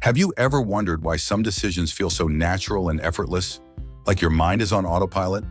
Have you ever wondered why some decisions feel so natural and effortless, like your mind is on autopilot,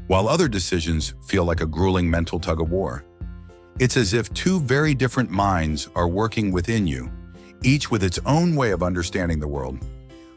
while other decisions feel like a grueling mental tug-of-war? It's as if two very different minds are working within you, each with its own way of understanding the world.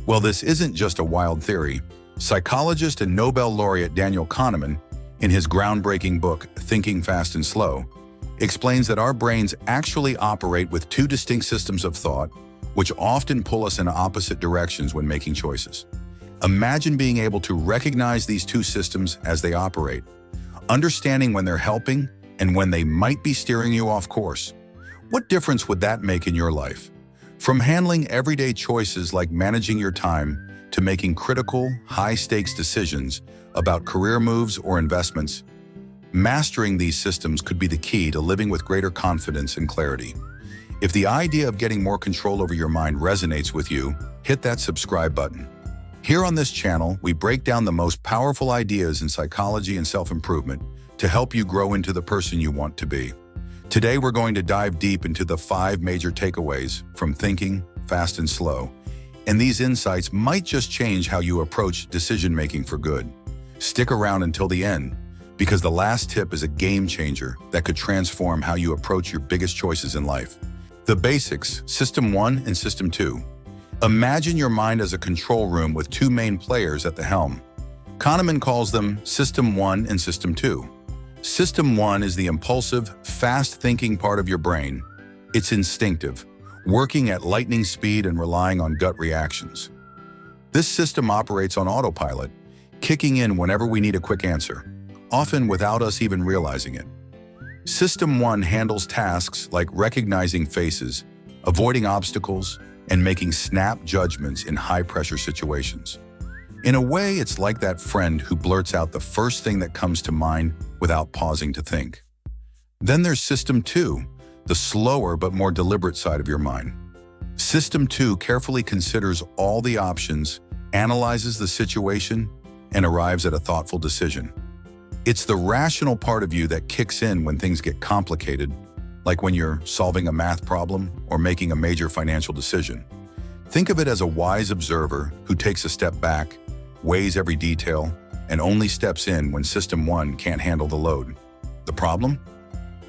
Well, this isn't just a wild theory. Psychologist and Nobel laureate Daniel Kahneman, in his groundbreaking book, Thinking Fast and Slow, explains that our brains actually operate with two distinct systems of thought, which often pull us in opposite directions when making choices. Imagine being able to recognize these two systems as they operate, understanding when they're helping and when they might be steering you off course. What difference would that make in your life? From handling everyday choices like managing your time to making critical, high-stakes decisions about career moves or investments, mastering these systems could be the key to living with greater confidence and clarity. If the idea of getting more control over your mind resonates with you, hit that subscribe button. Here on this channel, we break down the most powerful ideas in psychology and self-improvement to help you grow into the person you want to be. Today, we're going to dive deep into the 5 major takeaways from Thinking Fast and Slow, and these insights might just change how you approach decision-making for good. Stick around until the end, because the last tip is a game changer that could transform how you approach your biggest choices in life. The basics, System 1 and System 2. Imagine your mind as a control room with two main players at the helm. Kahneman calls them System 1 and System 2. System 1 is the impulsive, fast-thinking part of your brain. It's instinctive, working at lightning speed and relying on gut reactions. This system operates on autopilot, kicking in whenever we need a quick answer, often without us even realizing it. System 1 handles tasks like recognizing faces, avoiding obstacles, and making snap judgments in high-pressure situations. In a way, it's like that friend who blurts out the first thing that comes to mind without pausing to think. Then there's System 2, the slower but more deliberate side of your mind. System 2 carefully considers all the options, analyzes the situation, and arrives at a thoughtful decision. It's the rational part of you that kicks in when things get complicated, like when you're solving a math problem or making a major financial decision. Think of it as a wise observer who takes a step back, weighs every detail, and only steps in when System 1 can't handle the load. The problem?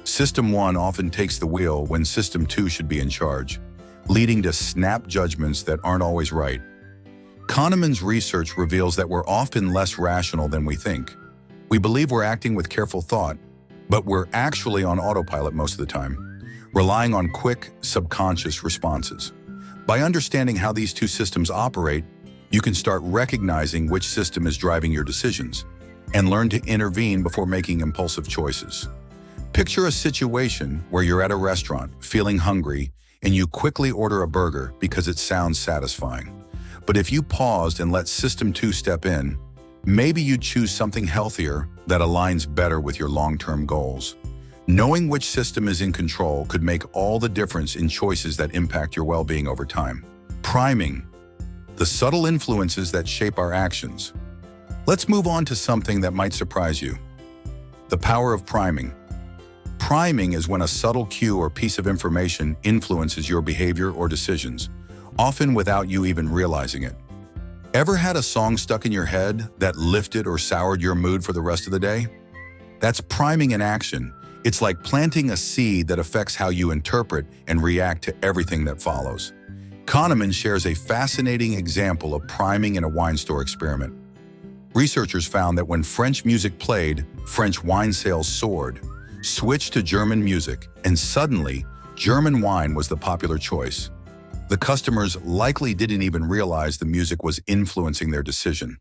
System 1 often takes the wheel when System 2 should be in charge, leading to snap judgments that aren't always right. Kahneman's research reveals that we're often less rational than we think. We believe we're acting with careful thought, but we're actually on autopilot most of the time, relying on quick, subconscious responses. By understanding how these two systems operate, you can start recognizing which system is driving your decisions and learn to intervene before making impulsive choices. Picture a situation where you're at a restaurant, feeling hungry, and you quickly order a burger because it sounds satisfying. But if you paused and let System 2 step in, maybe you'd choose something healthier that aligns better with your long-term goals. Knowing which system is in control could make all the difference in choices that impact your well-being over time. Priming, the subtle influences that shape our actions. Let's move on to something that might surprise you. The power of priming. Priming is when a subtle cue or piece of information influences your behavior or decisions, often without you even realizing it. Ever had a song stuck in your head that lifted or soured your mood for the rest of the day? That's priming in action. It's like planting a seed that affects how you interpret and react to everything that follows. Kahneman shares a fascinating example of priming in a wine store experiment. Researchers found that when French music played, French wine sales soared. Switch to German music, and suddenly, German wine was the popular choice. The customers likely didn't even realize the music was influencing their decision.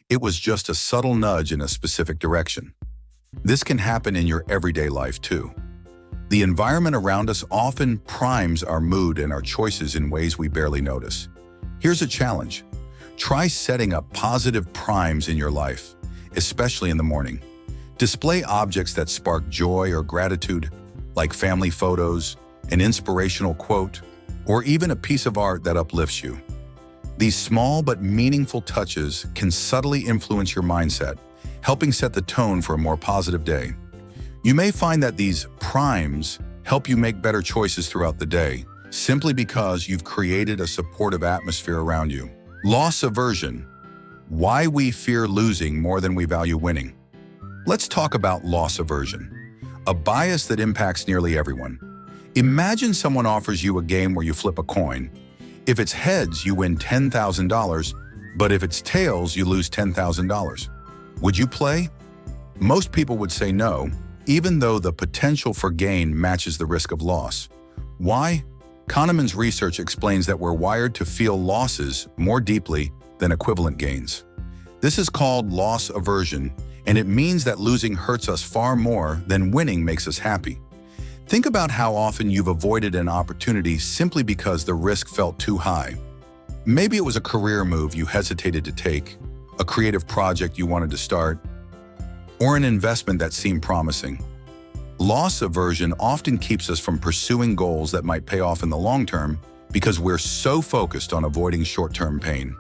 It was just a subtle nudge in a specific direction. This can happen in your everyday life too. The environment around us often primes our mood and our choices in ways we barely notice. Here's a challenge. Try setting up positive primes in your life, especially in the morning. Display objects that spark joy or gratitude, like family photos, an inspirational quote, or even a piece of art that uplifts you. These small but meaningful touches can subtly influence your mindset, helping set the tone for a more positive day. You may find that these primes help you make better choices throughout the day, simply because you've created a supportive atmosphere around you. Loss aversion. Why we fear losing more than we value winning. Let's talk about loss aversion, a bias that impacts nearly everyone. Imagine someone offers you a game where you flip a coin. If it's heads, you win $10,000, but if it's tails, you lose $10,000. Would you play? Most people would say no, even though the potential for gain matches the risk of loss. Why? Kahneman's research explains that we're wired to feel losses more deeply than equivalent gains. This is called loss aversion, and it means that losing hurts us far more than winning makes us happy. Think about how often you've avoided an opportunity simply because the risk felt too high. Maybe it was a career move you hesitated to take, a creative project you wanted to start, or an investment that seemed promising. Loss aversion often keeps us from pursuing goals that might pay off in the long term because we're so focused on avoiding short-term pain.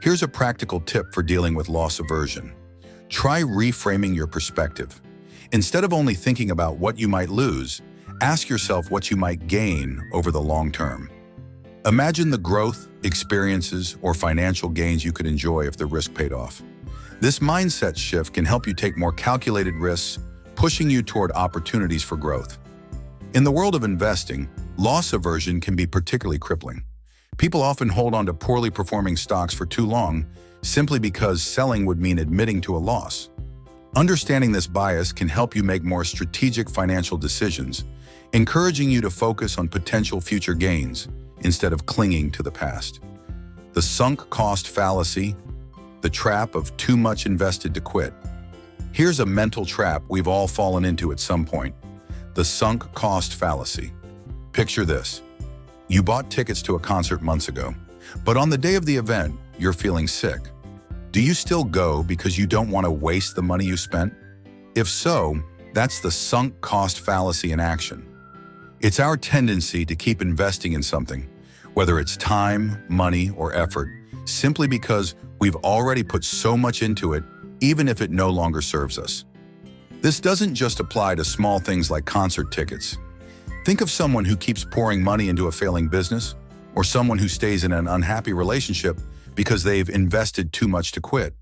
Here's a practical tip for dealing with loss aversion. Try reframing your perspective. Instead of only thinking about what you might lose, ask yourself what you might gain over the long term. Imagine the growth, experiences, or financial gains you could enjoy if the risk paid off. This mindset shift can help you take more calculated risks, pushing you toward opportunities for growth. In the world of investing, loss aversion can be particularly crippling. People often hold on to poorly performing stocks for too long simply because selling would mean admitting to a loss. Understanding this bias can help you make more strategic financial decisions, encouraging you to focus on potential future gains instead of clinging to the past. The sunk cost fallacy, the trap of too much invested to quit. Here's a mental trap we've all fallen into at some point: the sunk cost fallacy. Picture this. You bought tickets to a concert months ago, but on the day of the event, you're feeling sick. Do you still go because you don't want to waste the money you spent? If so, that's the sunk cost fallacy in action. It's our tendency to keep investing in something, whether it's time, money, or effort, simply because we've already put so much into it, even if it no longer serves us. This doesn't just apply to small things like concert tickets. Think of someone who keeps pouring money into a failing business, or someone who stays in an unhappy relationship because they've invested too much to quit.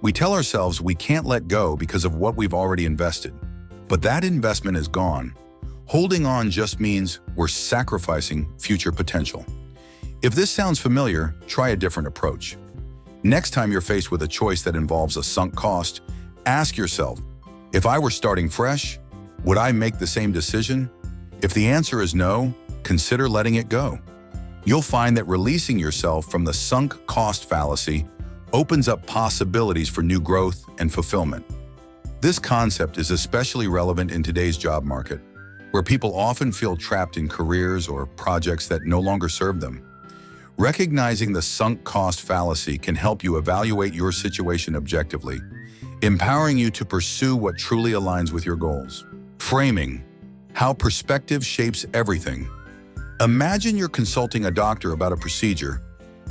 We tell ourselves we can't let go because of what we've already invested, but that investment is gone. Holding on just means we're sacrificing future potential. If this sounds familiar, try a different approach. Next time you're faced with a choice that involves a sunk cost, ask yourself, if I were starting fresh, would I make the same decision? If the answer is no, consider letting it go. You'll find that releasing yourself from the sunk cost fallacy opens up possibilities for new growth and fulfillment. This concept is especially relevant in today's job market, where people often feel trapped in careers or projects that no longer serve them. Recognizing the sunk cost fallacy can help you evaluate your situation objectively, empowering you to pursue what truly aligns with your goals. Framing. How perspective shapes everything. Imagine you're consulting a doctor about a procedure,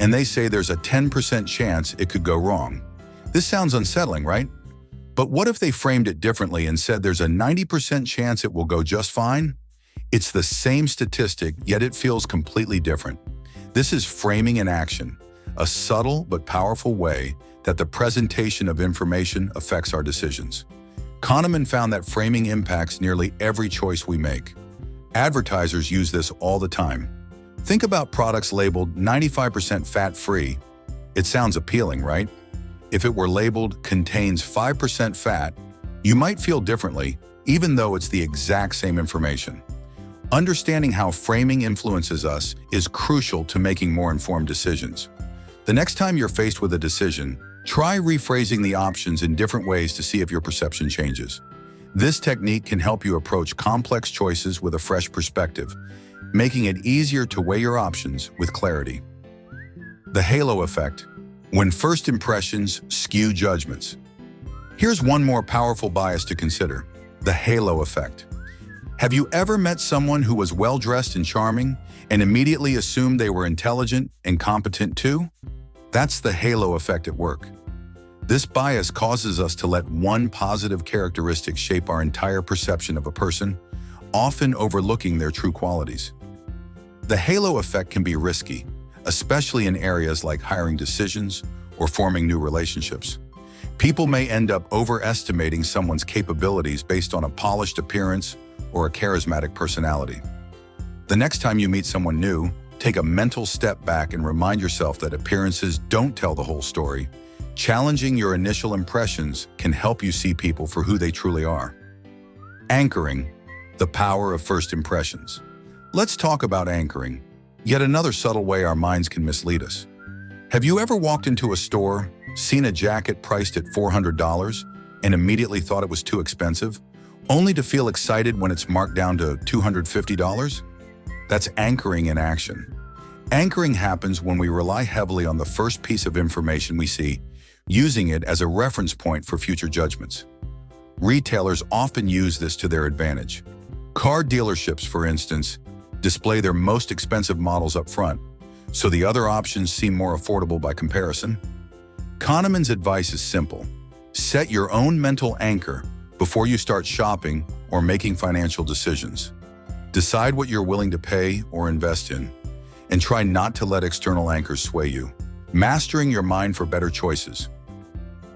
and they say there's a 10% chance it could go wrong. This sounds unsettling, right? But what if they framed it differently and said there's a 90% chance it will go just fine? It's the same statistic, yet it feels completely different. This is framing in action, a subtle but powerful way that the presentation of information affects our decisions. Kahneman found that framing impacts nearly every choice we make. Advertisers use this all the time. Think about products labeled 95% fat-free. It sounds appealing, right? If it were labeled contains 5% fat, you might feel differently, even though it's the exact same information. Understanding how framing influences us is crucial to making more informed decisions. The next time you're faced with a decision, try rephrasing the options in different ways to see if your perception changes. This technique can help you approach complex choices with a fresh perspective, making it easier to weigh your options with clarity. The halo effect. When first impressions skew judgments. Here's one more powerful bias to consider: the halo effect. Have you ever met someone who was well-dressed and charming and immediately assumed they were intelligent and competent too? That's the halo effect at work. This bias causes us to let one positive characteristic shape our entire perception of a person, often overlooking their true qualities. The halo effect can be risky, especially in areas like hiring decisions or forming new relationships. People may end up overestimating someone's capabilities based on a polished appearance or a charismatic personality. The next time you meet someone new, take a mental step back and remind yourself that appearances don't tell the whole story. Challenging your initial impressions can help you see people for who they truly are. Anchoring, the power of first impressions. Let's talk about anchoring, yet another subtle way our minds can mislead us. Have you ever walked into a store, seen a jacket priced at $400, and immediately thought it was too expensive, only to feel excited when it's marked down to $250? That's anchoring in action. Anchoring happens when we rely heavily on the first piece of information we see, using it as a reference point for future judgments. Retailers often use this to their advantage. Car dealerships, for instance, display their most expensive models up front, so the other options seem more affordable by comparison. Kahneman's advice is simple. Set your own mental anchor before you start shopping or making financial decisions. Decide what you're willing to pay or invest in, and try not to let external anchors sway you. Mastering your mind for better choices.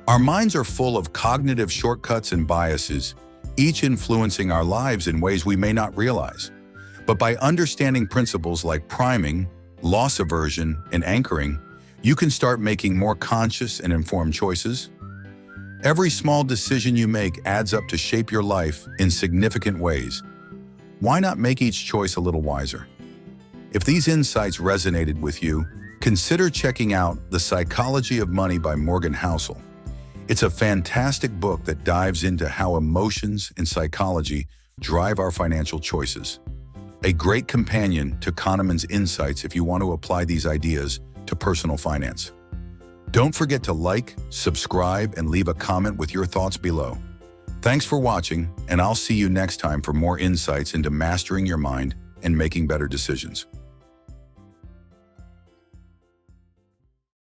Our minds are full of cognitive shortcuts and biases, each influencing our lives in ways we may not realize. But by understanding principles like priming, loss aversion, and anchoring, you can start making more conscious and informed choices. Every small decision you make adds up to shape your life in significant ways. Why not make each choice a little wiser? If these insights resonated with you, consider checking out The Psychology of Money by Morgan Housel. It's a fantastic book that dives into how emotions and psychology drive our financial choices. A great companion to Kahneman's insights if you want to apply these ideas to personal finance. Don't forget to like, subscribe, and leave a comment with your thoughts below. Thanks for watching, and I'll see you next time for more insights into mastering your mind and making better decisions.